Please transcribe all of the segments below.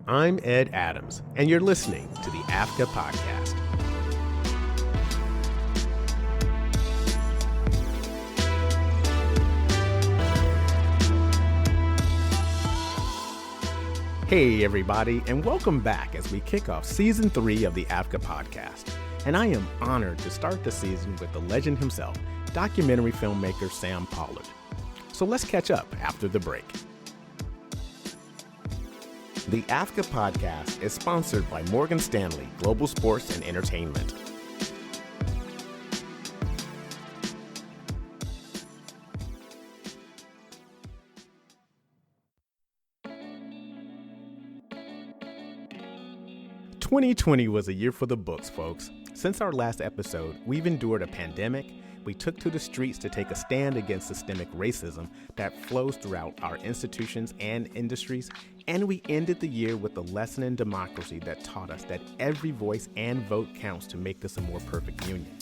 I'm Ed Adams, and you're listening to the AFCA Podcast. Hey everybody, and welcome back as we kick off Season 3 of the AFCA Podcast. And I am honored to start the season with the legend himself, documentary filmmaker Sam Pollard. So let's catch up after the break. The AFCA Podcast is sponsored by Morgan Stanley Global Sports and Entertainment. "2020 was a year for the books, folks. Since our last episode, we've endured a pandemic. We took to the streets to take a stand against systemic racism that flows throughout our institutions and industries, and we ended the year with a lesson in democracy that taught us that every voice and vote counts to make this a more perfect union.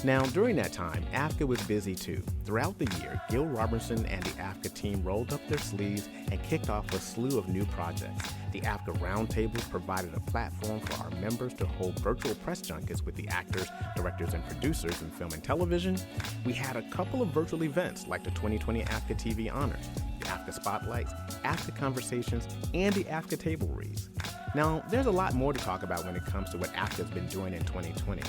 Now, during that time, AFCA was busy too. Throughout the year, Gil Robertson and the AFCA team rolled up their sleeves and kicked off a slew of new projects. The AFCA Roundtable provided a platform for our members to hold virtual press junkets with the actors, directors, and producers in film and television. We had a couple of virtual events like the 2020 AFCA TV Honors, the AFCA Spotlights, AFCA Conversations, and the AFCA Table Reads. Now, there's a lot more to talk about when it comes to what AFCA's been doing in 2020.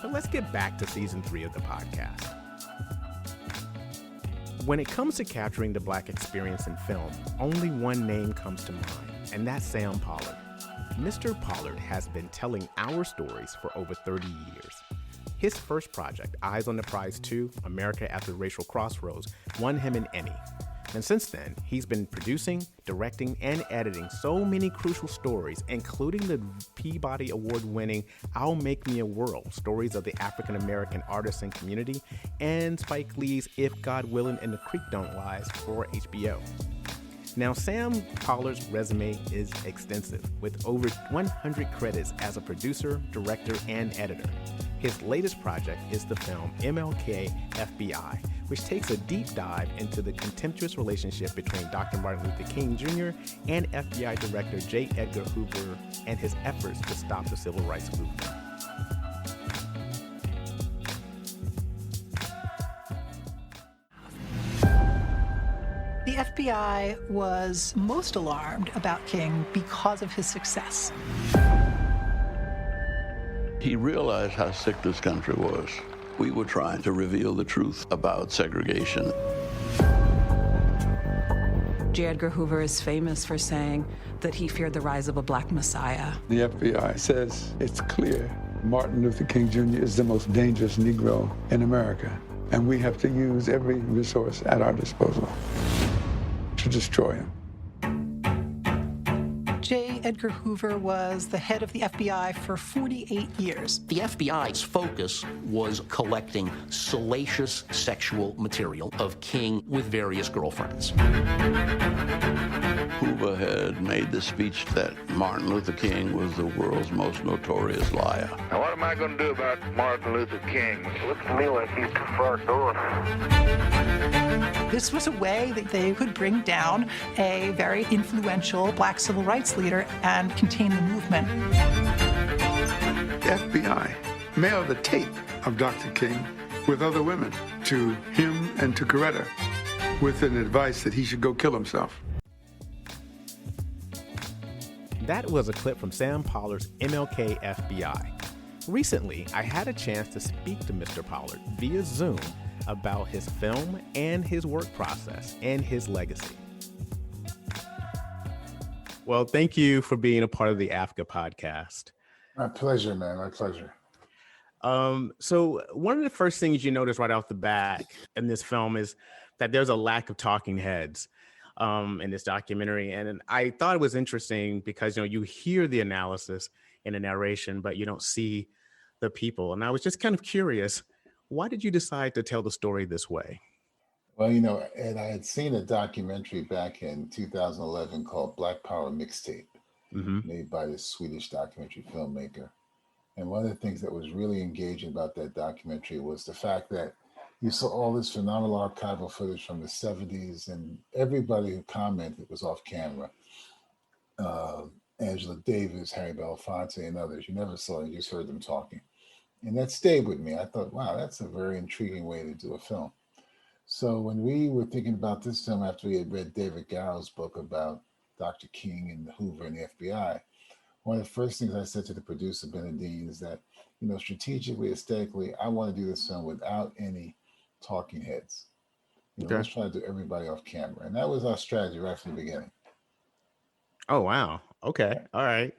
But let's get back to Season 3 of the podcast. When it comes to capturing the Black experience in film, only one name comes to mind, and that's Sam Pollard. Mr. Pollard has been telling our stories for over 30 years. His first project, Eyes on the Prize 2, America at the Racial Crossroads, won him an Emmy. And since then, he's been producing, directing, and editing so many crucial stories, including the Peabody Award-winning I'll Make Me a World, stories of the African-American artists and community, and Spike Lee's If God Willin' and the Creek Don't Rise for HBO. Now, Sam Pollard's resume is extensive, with over 100 credits as a producer, director, and editor. His latest project is the film MLK FBI, which takes a deep dive into the contemptuous relationship between Dr. Martin Luther King Jr. and FBI Director J. Edgar Hoover and his efforts to stop the civil rights movement. The FBI was most alarmed about King because of his success. He realized how sick this country was. We were trying to reveal the truth about segregation. J. Edgar Hoover is famous for saying that he feared the rise of a Black Messiah. The FBI says it's clear Martin Luther King Jr. is the most dangerous Negro in America, and we have to use every resource at our disposal to destroy him. J. Edgar Hoover was the head of the FBI for 48 years. The FBI's focus was collecting salacious sexual material of King with various girlfriends. Hoover had made the speech that Martin Luther King was the world's most notorious liar. Now, what am I going to do about Martin Luther King? Looks to me like he's too far gone. This was a way that they could bring down a very influential Black civil rights leader and contain the movement. The FBI mailed the tape of Dr. King with other women to him and to Coretta with an advice that he should go kill himself. That was a clip from Sam Pollard's MLK FBI. Recently, I had a chance to speak to Mr. Pollard via Zoom about his film and his work process and his legacy. Well, thank you for being a part of the AFCA podcast. My pleasure, man. My pleasure. So one of the first things you notice right off the bat in this film is that there's a lack of talking heads in this documentary. And I thought it was interesting because, you hear the analysis in the narration, but you don't see the people. And I was just kind of curious, why did you decide to tell the story this way? Well, and I had seen a documentary back in 2011 called Black Power Mixtape, made by this Swedish documentary filmmaker. And one of the things that was really engaging about that documentary was the fact that you saw all this phenomenal archival footage from the 70s, and everybody who commented was off camera. Angela Davis, Harry Belafonte, and others. You never saw them, you just heard them talking. And that stayed with me. I thought, wow, that's a very intriguing way to do a film. So when we were thinking about this film after we had read David Garrow's book about Dr. King and Hoover and the FBI, one of the first things I said to the producer, Benedine, is that, strategically, aesthetically, I want to do this film without any talking heads. Let's try to do everybody off camera. And that was our strategy right from the beginning. Oh, wow. Okay. All right.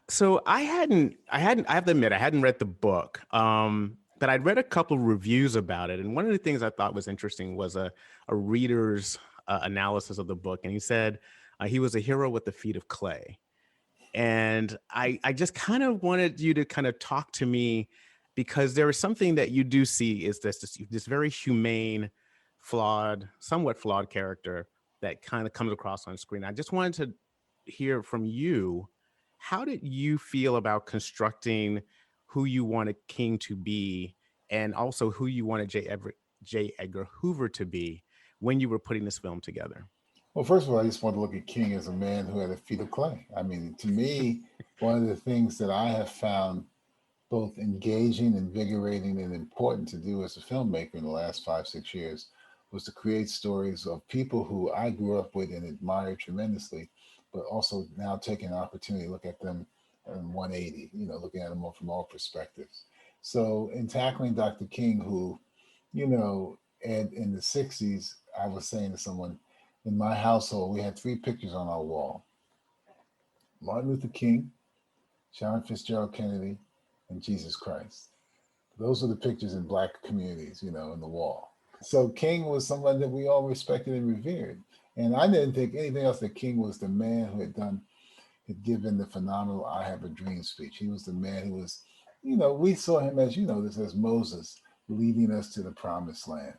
So I have to admit, I hadn't read the book, but I'd read a couple reviews about it. And one of the things I thought was interesting was a reader's analysis of the book. And he said he was a hero with the feet of clay. And I just kind of wanted you to kind of talk to me, because there is something that you do see is this very humane, somewhat flawed character that kind of comes across on screen. I just wanted to hear from you. How did you feel about constructing who you wanted King to be, and also who you wanted J. Edgar Hoover to be when you were putting this film together? Well, first of all, I just want to look at King as a man who had a feet of clay. I mean, to me, one of the things that I have found both engaging, invigorating, and important to do as a filmmaker in the last 5-6 years was to create stories of people who I grew up with and admired tremendously, but also now taking an opportunity to look at them in 180, looking at them from all perspectives. So in tackling Dr. King, who, and in the 60s, I was saying to someone, in my household, we had 3 pictures on our wall: Martin Luther King, John Fitzgerald Kennedy, and Jesus Christ. Those were the pictures in Black communities, in the wall. So King was someone that we all respected and revered. And I didn't think anything else that King was the man who had given the phenomenal I Have a Dream speech. He was the man who was, we saw him as, as Moses leading us to the promised land,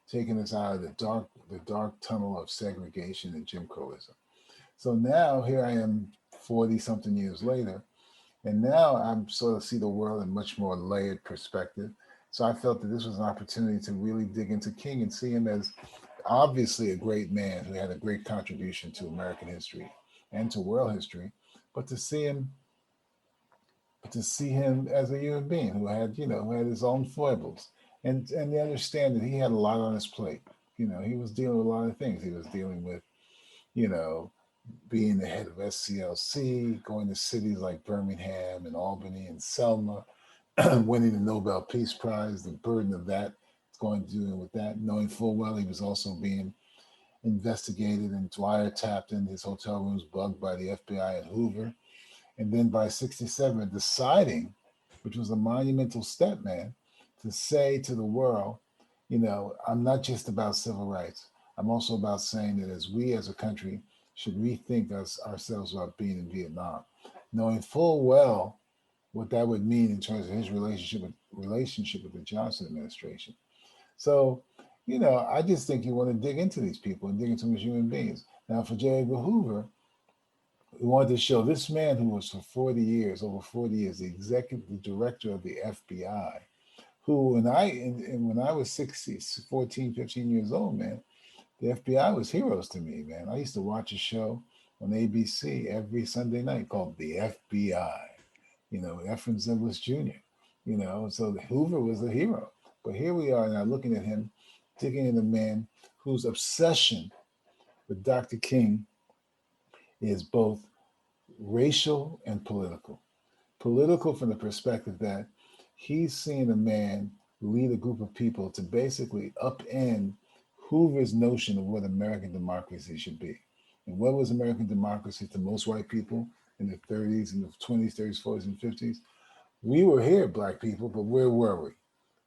taking us out of the dark tunnel of segregation and Jim Crowism. So now here I am 40-something years later, and now I'm sort of see the world in much more layered perspective. So I felt that this was an opportunity to really dig into King and see him as obviously a great man who had a great contribution to American history and to world history, but to see him as a human being who had, who had his own foibles. And they understand that he had a lot on his plate. He was dealing with a lot of things. He was dealing with, being the head of SCLC, going to cities like Birmingham and Albany and Selma, winning the Nobel Peace Prize, the burden of that, going to do with that, knowing full well he was also being investigated and wiretapped in his hotel rooms, bugged by the FBI at Hoover. And then by 1967, deciding, which was a monumental step, man, to say to the world, I'm not just about civil rights. I'm also about saying that as we as a country should rethink ourselves about being in Vietnam, knowing full well what that would mean in terms of his relationship with the Johnson administration. So, I just think you want to dig into these people and dig into them as human beings. Now, for J. Edgar Hoover, we wanted to show this man who was for over 40 years, the executive director of the FBI, who, when I was 14, 15 years old, man, the FBI was heroes to me, man. I used to watch a show on ABC every Sunday night called The FBI, Efrem Zimbalist Jr., so Hoover was a hero. But here we are now looking at him, digging in a man whose obsession with Dr. King is both racial and political. Political from the perspective that he's seeing a man lead a group of people to basically upend Hoover's notion of what American democracy should be. And what was American democracy to most white people in the 30s and the 20s, 30s, 40s, and 50s? We were here, Black people, but where were we?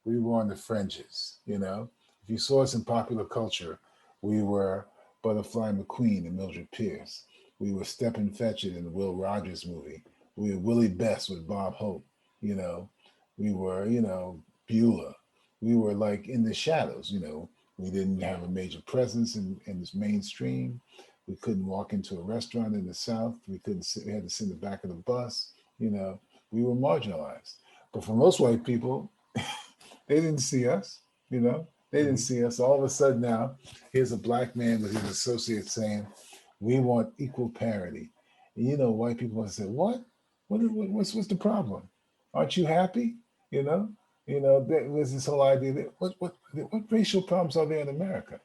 We were on the fringes, If you saw us in popular culture, we were Butterfly McQueen and Mildred Pierce. We were Stepin Fetchit in the Will Rogers movie. We were Willie Best with Bob Hope. We were, Beulah. We were like in the shadows, We didn't have a major presence in this mainstream. We couldn't walk into a restaurant in the South. We had to sit in the back of the bus. We were marginalized. But for most white people, they didn't see us, They didn't see us. All of a sudden now, here's a Black man with his associates saying, we want equal parity. And white people want to say, what's the problem? Aren't you happy? You know, there was this whole idea that what racial problems are there in America?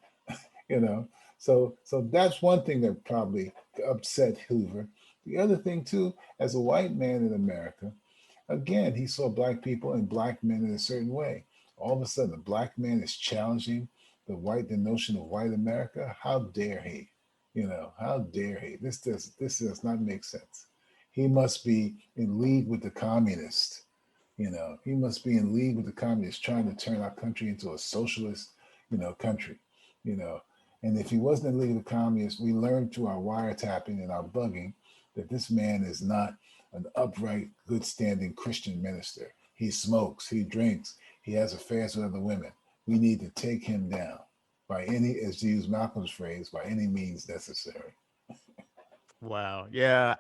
you know, so that's one thing that probably upset Hoover. The other thing too, as a white man in America, again, he saw black people and black men in a certain way. All of a sudden, a black man is challenging the notion of white America. How dare he? How dare he? This does not make sense. He must be in league with the communists. He must be in league with the communists, trying to turn our country into a socialist, country. You know, and if he wasn't in league with the communists, we learned through our wiretapping and our bugging that this man is not an upright, good standing Christian minister. He smokes, he drinks, he has affairs with other women. We need to take him down by any, as to use Malcolm's phrase, by any means necessary. Wow. Yeah.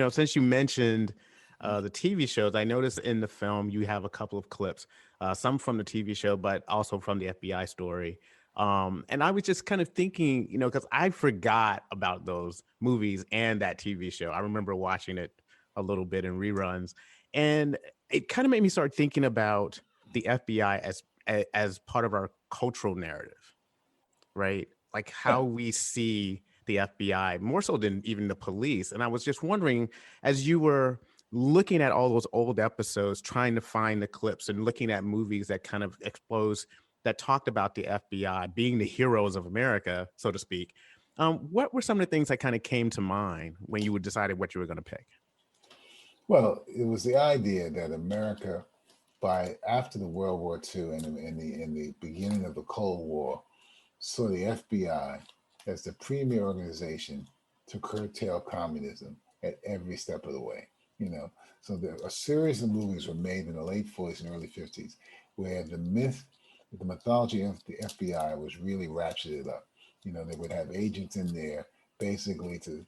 Since you mentioned the TV shows, I noticed in the film you have a couple of clips, some from the TV show, but also from the FBI story. And I was just kind of thinking, because I forgot about those movies and that TV show. I remember watching it a little bit in reruns, and it kind of made me start thinking about the FBI as part of our cultural narrative, right? Like how we see the FBI more so than even the police. And I was just wondering, as you were looking at all those old episodes, trying to find the clips and looking at movies that kind of expose, that talked about the FBI being the heroes of America, so to speak. What were some of the things that kind of came to mind when you decided what you were going to pick? Well, it was the idea that America, after the World War II and in the beginning of the Cold War, saw the FBI as the premier organization to curtail communism at every step of the way. So a series of movies were made in the late 40s and early 50s where the mythology of the FBI was really ratcheted up. They would have agents in there basically to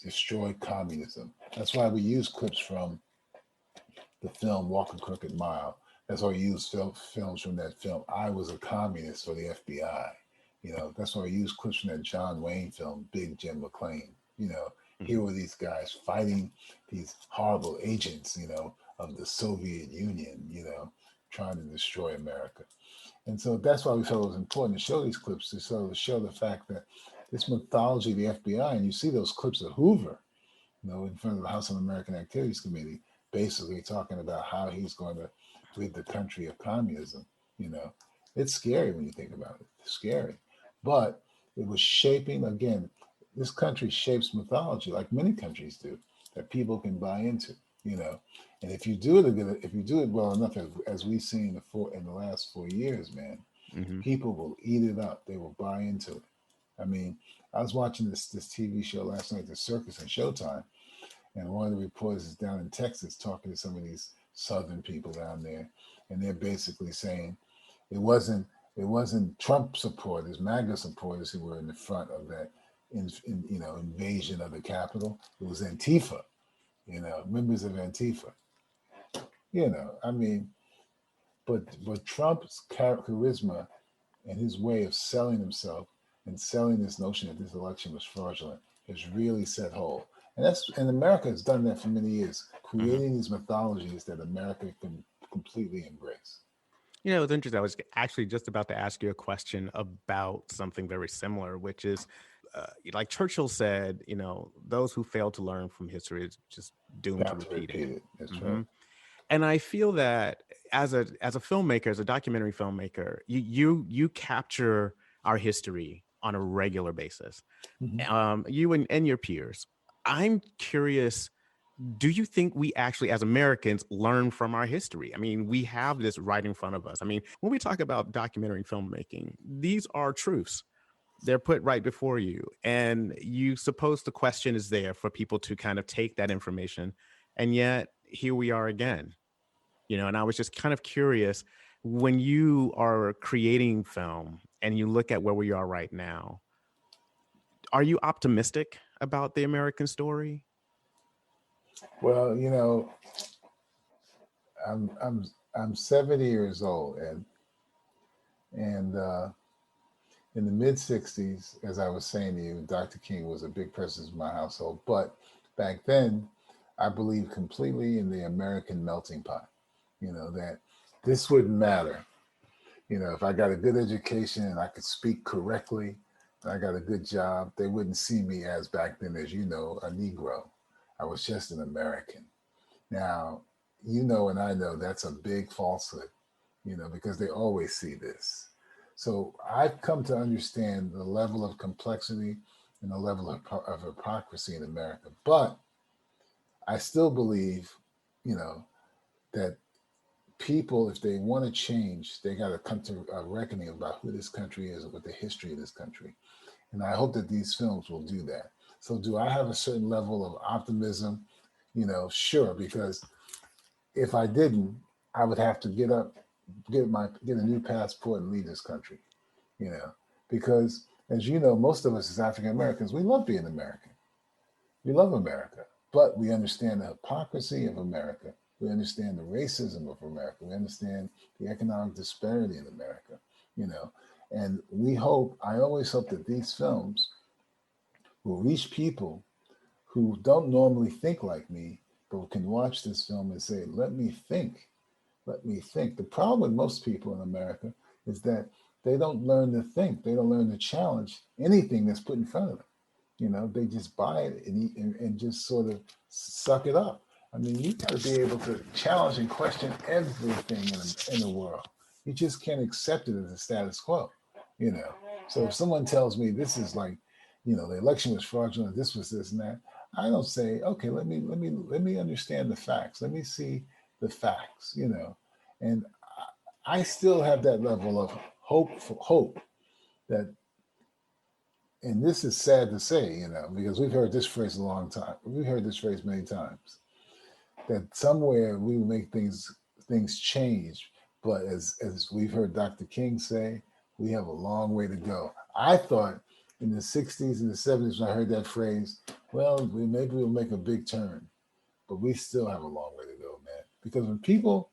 destroy communism. That's why we use clips from the film Walk a Crooked Mile. That's why we use films from that film. I Was a Communist for the FBI. That's why we use clips from that John Wayne film, Big Jim McClain. Here were these guys fighting these horrible agents, of the Soviet Union, trying to destroy America. And so that's why we felt it was important to show these clips, to show the fact that this mythology of the FBI, and you see those clips of Hoover, in front of the House Un-American Activities Committee, basically talking about how he's going to rid the country of communism. It's scary when you think about it. It's scary. But it was shaping, again, this country shapes mythology like many countries do, that people can buy into, And if you do it well enough, as we've seen in the last 4 years, man, people will eat it up. They will buy into it. I mean, I was watching this TV show last night, The Circus on Showtime, and one of the reporters is down in Texas talking to some of these Southern people down there, and they're basically saying it wasn't Trump supporters, MAGA supporters who were in the front of that invasion of the Capitol. It was Antifa, members of Antifa. I mean, but Trump's charisma and his way of selling himself and selling this notion that this election was fraudulent has really set hold. And America has done that for many years, creating these mythologies that America can completely embrace. It's interesting. I was actually just about to ask you a question about something very similar, which is, like Churchill said, those who fail to learn from history is just doomed to repeat it. That's right. And I feel that as a filmmaker, as a documentary filmmaker, you capture our history on a regular basis. You and your peers. I'm curious, do you think we actually, as Americans, learn from our history? I mean, we have this right in front of us. I mean, when we talk about documentary filmmaking, these are truths. They're put right before you. And you suppose the question is there for people to kind of take that information. And yet, here we are again. And I was just kind of curious, when you are creating film and you look at where we are right now, are you optimistic about the American story? Well, I'm 70 years old, and in the mid 60s, as I was saying to you, Dr. King was a big presence in my household. But back then, I believed completely in the American melting pot, that this wouldn't matter. If I got a good education and I could speak correctly and I got a good job, they wouldn't see me as back then, as you know, a Negro. I was just an American. Now, and I know that's a big falsehood, because they always see this. So I've come to understand the level of complexity and the level of hypocrisy in America. But I still believe, that people, if they want to change, they got to come to a reckoning about who this country is and what the history of this country. And I hope that these films will do that. So do I have a certain level of optimism? Sure, because if I didn't, I would have to get up, get a new passport and leave this country, because as you know, most of us as African Americans, we love being American. We love America, but we understand the hypocrisy of America. We understand the racism of America. We understand the economic disparity in America, and I always hope that these films will reach people who don't normally think like me, but can watch this film and say, let me think. The problem with most people in America is that they don't learn to think. They don't learn to challenge anything that's put in front of them. They just buy it and just sort of suck it up. I mean, you got to be able to challenge and question everything in the world. You just can't accept it as a status quo, So if someone tells me this is like, the election was fraudulent, this was this and that, I don't say, okay, let me understand the facts. Let me see the facts, and I still have that level of hope that, and this is sad to say, because we've heard this phrase a long time. We've heard this phrase many times, that somewhere we will make things change. But as we've heard Dr. King say, we have a long way to go. I thought in the 60s and the 70s, when I heard that phrase, well, maybe we'll make a big turn, but we still have a long way to go, man. Because when people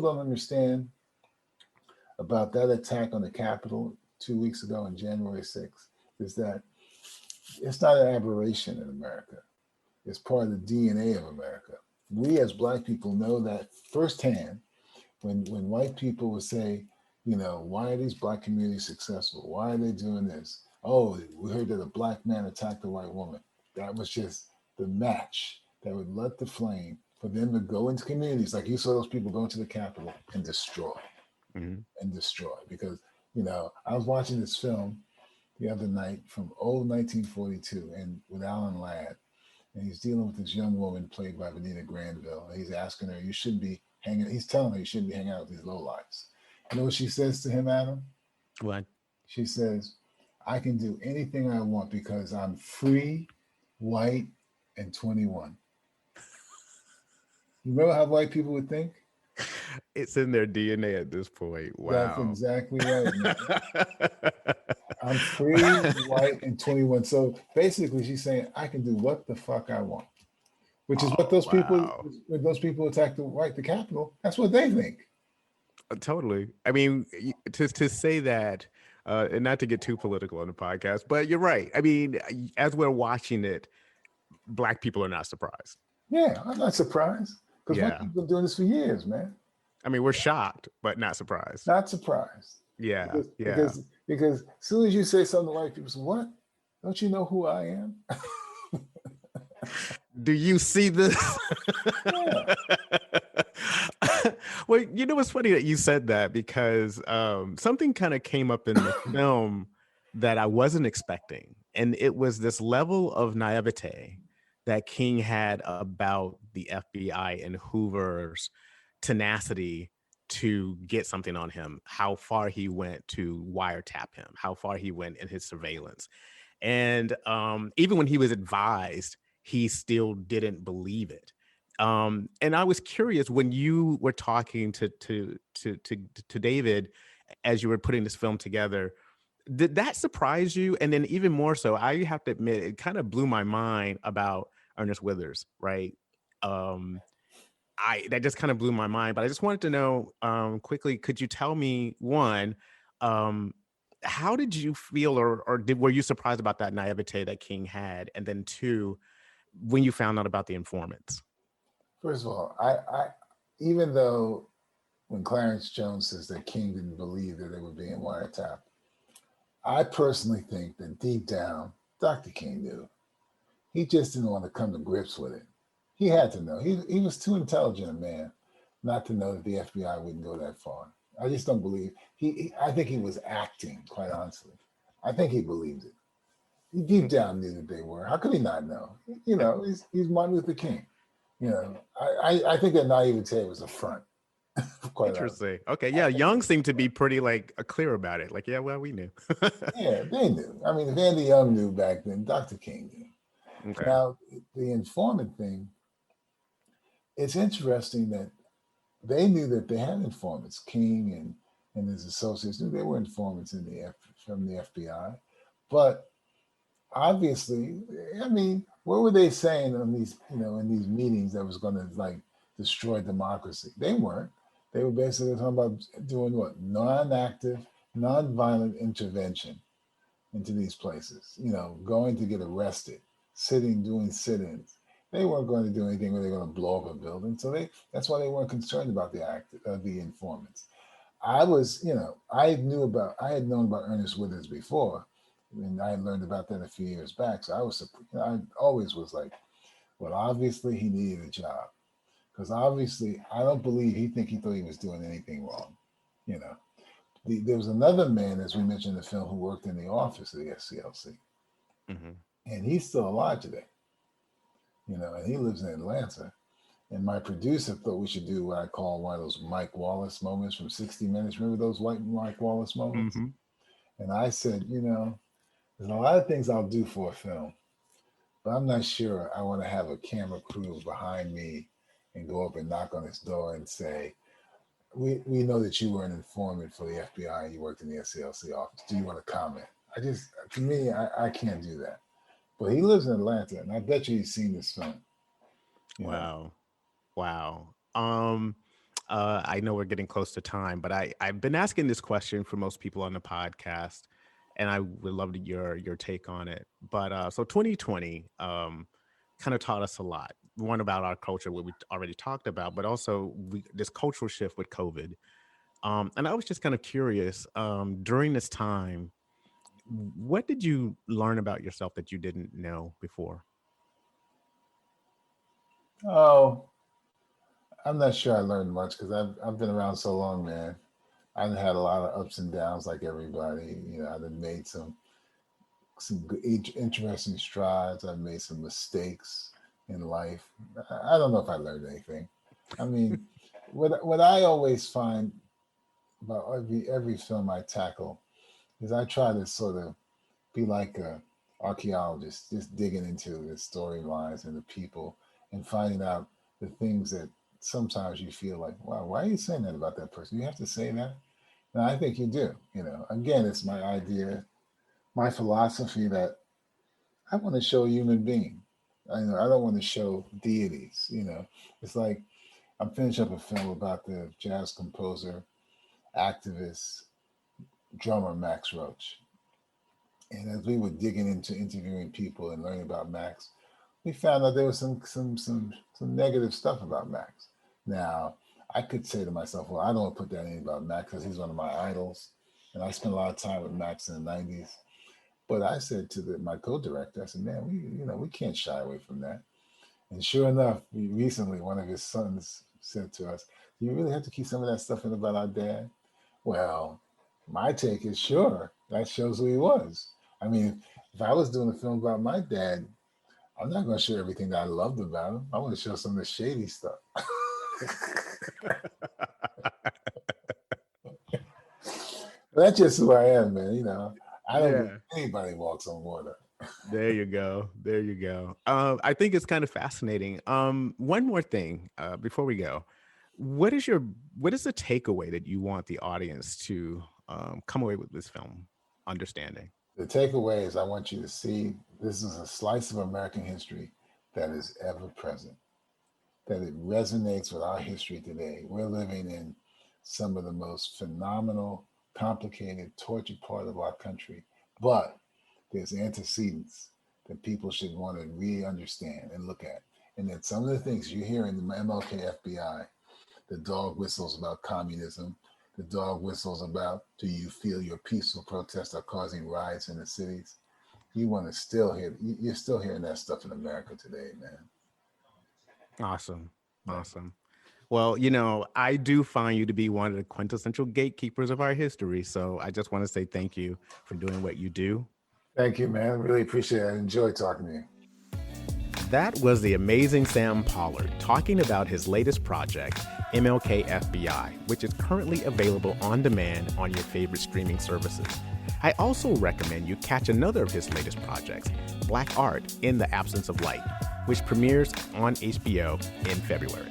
don't understand about that attack on the Capitol 2 weeks ago on January 6th, is that it's not an aberration in America. It's part of the DNA of America. We as Black people know that firsthand when white people would say, why are these Black communities successful? Why are they doing this? Oh, we heard that a Black man attacked a white woman. That was just the match that would let the flame for them to go into communities like you saw those people go into the Capitol and destroy. Because, I was watching this film the other night from old 1942 and with Alan Ladd, and he's dealing with this young woman played by Benita Granville. And he's asking her, he's telling her you shouldn't be hanging out with these lowlifes. You know what she says to him, Adam? What? She says, I can do anything I want because I'm free, white, and 21. You remember how white people would think? It's in their DNA at this point. Wow. That's exactly right. I'm free, white, and 21. So basically she's saying, I can do what the fuck I want. Which is what those people, when those people attack the Capitol, that's what they think. Totally. I mean, to say that, and not to get too political on the podcast, but you're right. I mean, as we're watching it, Black people are not surprised. Yeah, I'm not surprised. Because white people have been doing this for years, man. I mean, we're shocked, but not surprised. Not surprised. Yeah, Because as soon as you say something to white people, say, what? Don't you know who I am? Do you see this? Yeah. Well, it's funny that you said that because something kind of came up in the film that I wasn't expecting. And it was this level of naivete that King had about the FBI and Hoover's tenacity to get something on him, how far he went to wiretap him, how far he went in his surveillance. And even when he was advised, he still didn't believe it. And I was curious when you were talking to David as you were putting this film together, did that surprise you? And then even more so, I have to admit, it kind of blew my mind about Ernest Withers, right? That just kind of blew my mind. But I just wanted to know quickly, could you tell me, one, how did you feel, were you surprised about that naivete that King had? And then two, when you found out about the informants? First of all, I even though when Clarence Jones says that King didn't believe that they were being wiretapped, I personally think that deep down, Dr. King knew. He just didn't want to come to grips with it. He had to know. He was too intelligent a man not to know that the FBI wouldn't go that far. I just don't believe I think he was acting, quite honestly. I think he believed it. He deep down knew that they were. How could he not know? You know, he's Martin Luther King. You know, I think that naivete was a front. Quite Interesting. honestly. Okay, yeah, Young seemed to be pretty clear about it. Like, yeah, well, we knew. Yeah, they knew. I mean, if Andy Young knew back then, Dr. King knew. Okay. Now, the informant thing, it's interesting that they knew that they had informants. King and his associates knew they were informants from the FBI. But obviously, I mean, what were they saying on these, in these meetings that was going to destroy democracy? They weren't. They were basically talking about doing what? Non-active, non-violent intervention into these places. Going to get arrested, doing sit-ins. They weren't going to do anything where they're going to blow up a building. So that's why they weren't concerned about the informants. I had known about Ernest Withers before, and I had learned about that a few years back. So I always was like, well, obviously he needed a job, because obviously I don't believe he thought he was doing anything wrong. There was another man, as we mentioned in the film, who worked in the office of the SCLC, and he's still alive today. And he lives in Atlanta. And my producer thought we should do what I call one of those Mike Wallace moments from 60 Minutes. Remember those white Mike Wallace moments? And I said, there's a lot of things I'll do for a film, but I'm not sure I want to have a camera crew behind me and go up and knock on his door and say, we know that you were an informant for the FBI and you worked in the SCLC office. Do you want to comment? To me, I can't do that. But he lives in Atlanta, and I bet you he's seen this film. Wow. I know we're getting close to time, but I've been asking this question for most people on the podcast, and I would love your take on it. But so 2020 kind of taught us a lot. One, about our culture, what we already talked about, but also this cultural shift with COVID. And I was just kind of curious, during this time, what did you learn about yourself that you didn't know before? Oh, I'm not sure I learned much, because I've been around so long, man. I've had a lot of ups and downs like everybody. I've made some good, interesting strides. I've made some mistakes in life. I don't know if I learned anything. I mean, what I always find about every film I tackle is I try to sort of be like a archaeologist, just digging into the storylines and the people and finding out the things that sometimes you feel like, wow, why are you saying that about that person? You have to say that? And I think you do. Again, it's my idea, my philosophy, that I want to show a human being. I don't want to show deities. It's like I'm finishing up a film about the jazz composer, activist, drummer Max Roach. And as we were digging into interviewing people and learning about Max, we found out there was some negative stuff about Max. Now, I could say to myself, well, I don't want to put that in about Max because he's one of my idols. And I spent a lot of time with Max in the 90s. But I said to my co-director, I said, man, we can't shy away from that. And sure enough, recently, one of his sons said to us, do you really have to keep some of that stuff in about our dad? Well, my take is, sure, that shows who he was. I mean, if I was doing a film about my dad, I'm not going to show everything that I loved about him. I want to show some of the shady stuff. That's just who I am, man. I don't think anybody walks on water. There you go. I think it's kind of fascinating. One more thing before we go. What is the takeaway that you want the audience to come away with this film understanding? The takeaway is, I want you to see this is a slice of American history that is ever present, that it resonates with our history today. We're living in some of the most phenomenal complicated, tortured part of our country. But there's antecedents that people should want to really understand and look at. And then some of the things you hear in the MLK FBI, the dog whistles about communism, the dog whistles about, do you feel your peaceful protests are causing riots in the cities? You want to still hear, you're still hearing that stuff in America today, man. Awesome. Awesome. Well, you know, I do find you to be one of the quintessential gatekeepers of our history. So I just want to say thank you for doing what you do. Thank you, man. Really appreciate it. I enjoyed talking to you. That was the amazing Sam Pollard talking about his latest project, MLK FBI, which is currently available on demand on your favorite streaming services. I also recommend you catch another of his latest projects, Black Art in the Absence of Light, which premieres on HBO in February.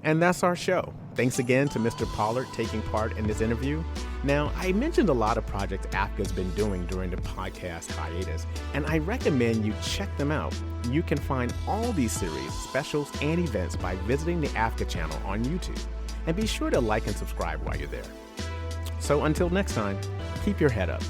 And that's our show. Thanks again to Mr. Pollard taking part in this interview. Now, I mentioned a lot of projects AFCA's been doing during the podcast hiatus, and I recommend you check them out. You can find all these series, specials, and events by visiting the AFCA channel on YouTube. And be sure to like and subscribe while you're there. So until next time, keep your head up.